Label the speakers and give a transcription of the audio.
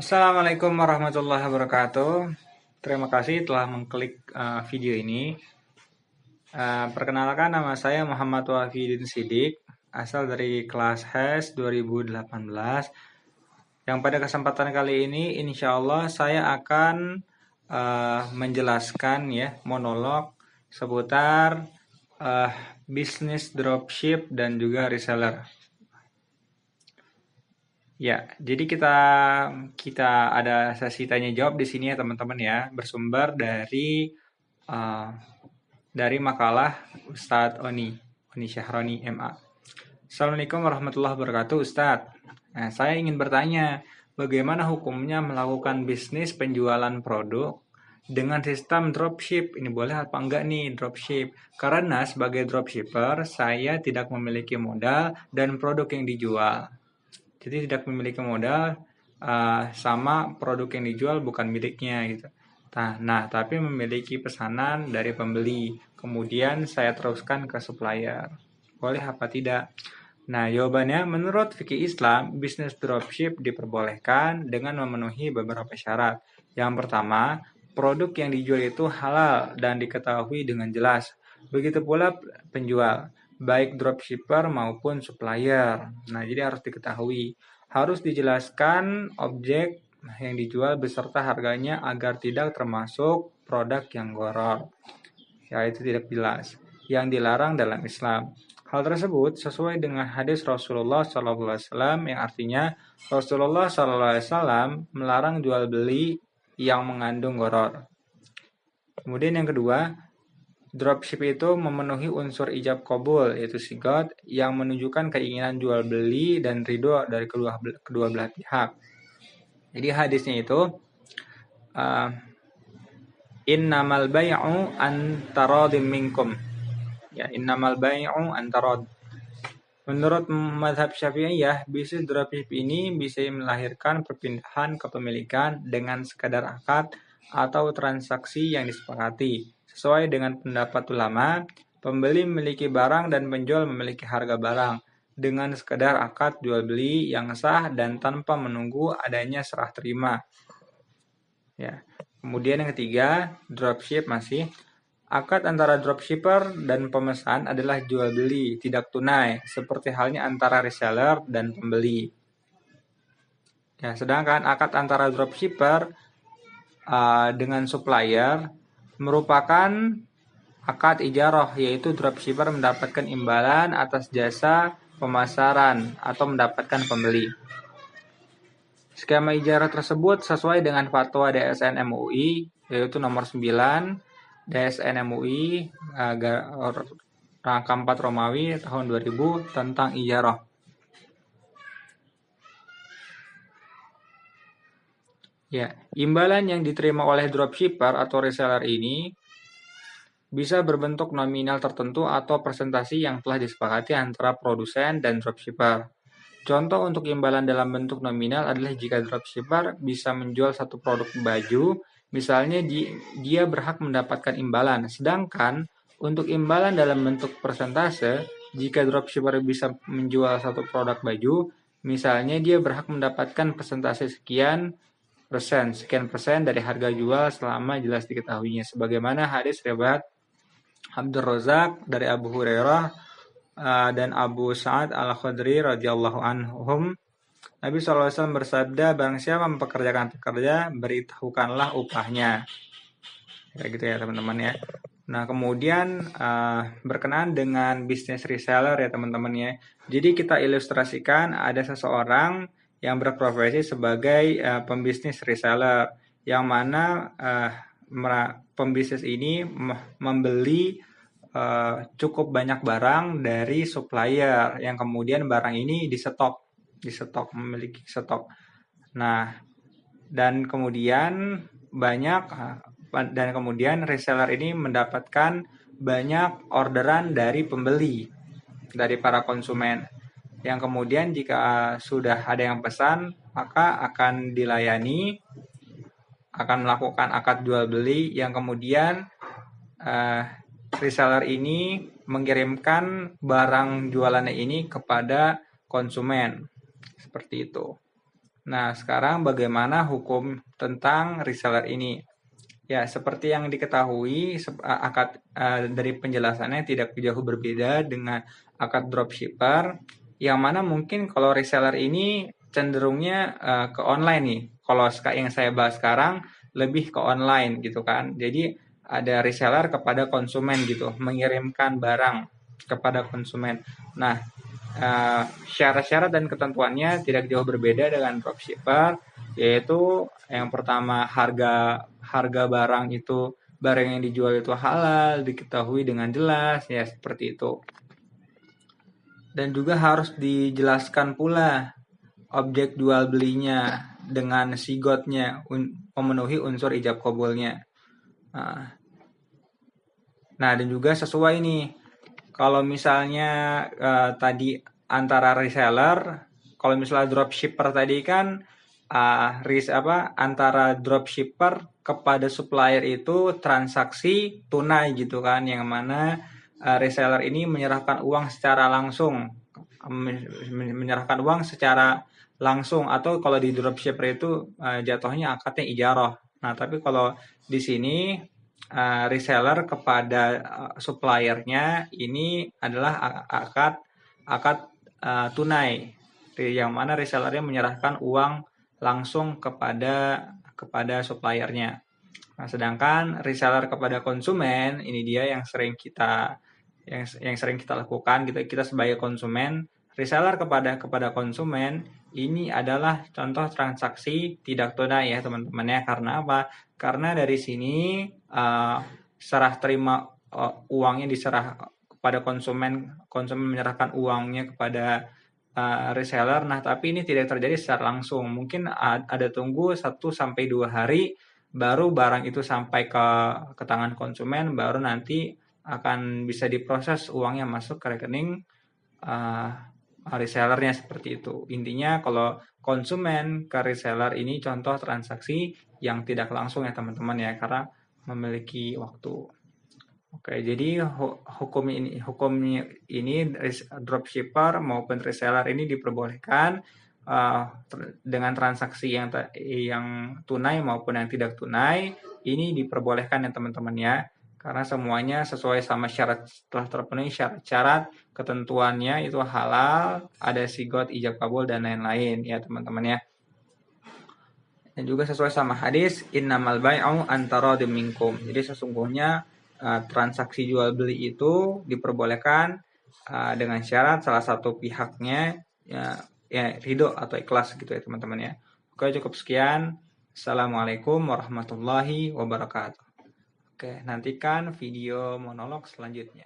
Speaker 1: Assalamualaikum warahmatullahi wabarakatuh. Terima kasih telah mengklik video ini. Perkenalkan, nama saya Muhammad Wafidin Sidik, asal dari kelas HES 2018. Yang pada kesempatan kali ini, insya Allah saya akan menjelaskan monolog seputar bisnis dropship dan juga reseller. Ya, jadi kita ada sesi tanya jawab di sini ya teman-teman ya, bersumber dari makalah Ustadz Oni Syahroni MA. Assalamualaikum warahmatullahi wabarakatuh, Ustadz. Nah, saya ingin bertanya, bagaimana hukumnya melakukan bisnis penjualan produk dengan sistem dropship? Ini boleh apa enggak nih dropship? Karena sebagai dropshipper, saya tidak memiliki modal dan produk yang dijual. Jadi tidak memiliki modal sama produk yang dijual bukan miliknya gitu. Nah, tapi memiliki pesanan dari pembeli. Kemudian saya teruskan ke supplier. Boleh apa tidak? Nah, jawabannya menurut fikih Islam, bisnis dropship diperbolehkan dengan memenuhi beberapa syarat. Yang pertama, produk yang dijual itu halal dan diketahui dengan jelas. Begitu pula penjual, baik dropshipper maupun supplier. Nah, jadi harus diketahui. Harus dijelaskan objek yang dijual beserta harganya agar tidak termasuk produk yang goror, yaitu tidak jelas, yang dilarang dalam Islam. Hal tersebut sesuai dengan hadis Rasulullah SAW yang artinya Rasulullah SAW melarang jual beli yang mengandung goror. Kemudian yang kedua, dropship itu memenuhi unsur ijab qabul, yaitu sigot, yang menunjukkan keinginan jual beli dan ridho dari kedua belah pihak. Jadi hadisnya itu innamal bai'u antaradin minkum. Ya, innamal bai'u antarad. Menurut mazhab Syafi'iyah, bisnis dropship ini bisa melahirkan perpindahan kepemilikan dengan sekadar akad atau transaksi yang disepakati. Sesuai dengan pendapat ulama, pembeli memiliki barang dan penjual memiliki harga barang dengan sekadar akad jual beli yang sah dan tanpa menunggu adanya serah terima. Ya. Kemudian yang ketiga, dropship masih. Akad antara dropshipper dan pemesan adalah jual beli, tidak tunai, seperti halnya antara reseller dan pembeli. Ya, sedangkan akad antara dropshipper dengan supplier merupakan akad ijarah, yaitu dropshipper mendapatkan imbalan atas jasa pemasaran atau mendapatkan pembeli. Skema ijarah tersebut sesuai dengan fatwa DSN MUI, yaitu nomor 9 DSN MUI Rangka 4 Romawi tahun 2000 tentang ijarah. Ya, imbalan yang diterima oleh dropshipper atau reseller ini bisa berbentuk nominal tertentu atau presentasi yang telah disepakati antara produsen dan dropshipper. Contoh untuk imbalan dalam bentuk nominal adalah jika dropshipper bisa menjual satu produk baju, misalnya dia berhak mendapatkan imbalan. Sedangkan untuk imbalan dalam bentuk persentase, jika dropshipper bisa menjual satu produk baju, misalnya dia berhak mendapatkan persentase sekian persen dari harga jual selama jelas diketahuinya. Sebagaimana hadis riwayat Abdul Razak dari Abu Hurairah dan Abu Sa'ad Al-Khudri radhiyallahu anhum, Nabi SAW bersabda, barang siapa mempekerjakan pekerja, beritahukanlah upahnya. Kayak gitu ya teman-teman ya. Nah, kemudian berkenaan dengan bisnis reseller ya teman-teman ya. Jadi kita ilustrasikan ada seseorang yang berprofesi sebagai pembisnis reseller, yang mana pembisnis ini membeli cukup banyak barang dari supplier yang kemudian barang ini disetok, memiliki stok. Nah, dan kemudian reseller ini mendapatkan banyak orderan dari pembeli, dari para konsumen. Yang kemudian jika sudah ada yang pesan, maka akan dilayani, akan melakukan akad jual beli yang kemudian reseller ini mengirimkan barang jualannya ini kepada konsumen. Seperti itu. Nah, sekarang bagaimana hukum tentang reseller ini? Ya, seperti yang diketahui, dari penjelasannya tidak jauh berbeda dengan akad dropshipper, yang mana mungkin kalau reseller ini cenderungnya ke online nih. Kalau yang saya bahas sekarang lebih ke online gitu kan. Jadi ada reseller kepada konsumen gitu, mengirimkan barang kepada konsumen. Nah, syarat-syarat dan ketentuannya tidak jauh berbeda dengan dropshipper, yaitu yang pertama harga harga barang yang dijual itu halal, diketahui dengan jelas, ya seperti itu. Dan juga harus dijelaskan pula objek jual belinya dengan sigotnya, memenuhi unsur ijab kabulnya. Nah, dan juga sesuai nih, kalau misalnya tadi antara reseller, kalau misalnya dropshipper tadi kan antara dropshipper kepada supplier itu transaksi tunai gitu kan, yang mana reseller ini menyerahkan uang secara langsung, atau kalau di dropshipper itu jatuhnya akadnya ijarah. Nah, tapi kalau di sini reseller kepada suppliernya ini adalah akad tunai, yang mana resellernya menyerahkan uang langsung kepada suppliernya. Nah, sedangkan reseller kepada konsumen ini dia yang sering kita lakukan gitu. Kita sebagai konsumen, reseller kepada konsumen ini adalah contoh transaksi tidak tunai ya teman-teman ya. Karena apa? Karena dari sini serah terima uangnya diserah kepada konsumen menyerahkan uangnya kepada reseller. Nah, tapi ini tidak terjadi secara langsung. Mungkin ada tunggu 1-2 hari baru barang itu sampai ke tangan konsumen, baru nanti akan bisa diproses uangnya masuk ke rekening resellernya, seperti itu. Intinya kalau konsumen ke reseller ini contoh transaksi yang tidak langsung ya teman-teman ya, karena memiliki waktu. Oke, jadi hukumnya ini dropshipper maupun reseller ini diperbolehkan dengan transaksi yang tunai maupun yang tidak tunai, ini diperbolehkan ya teman-teman ya, karena semuanya sesuai sama syarat, setelah terpenuhi syarat-syarat ketentuannya itu halal, ada sigot, ijab kabul dan lain-lain ya teman-teman ya. Dan juga sesuai sama hadis innamal bai'u antara minkum. Jadi sesungguhnya transaksi jual beli itu diperbolehkan dengan syarat salah satu pihaknya ridho atau ikhlas gitu ya teman-teman ya. Oke, cukup sekian. Assalamualaikum warahmatullahi wabarakatuh. Oke, nantikan video monolog selanjutnya.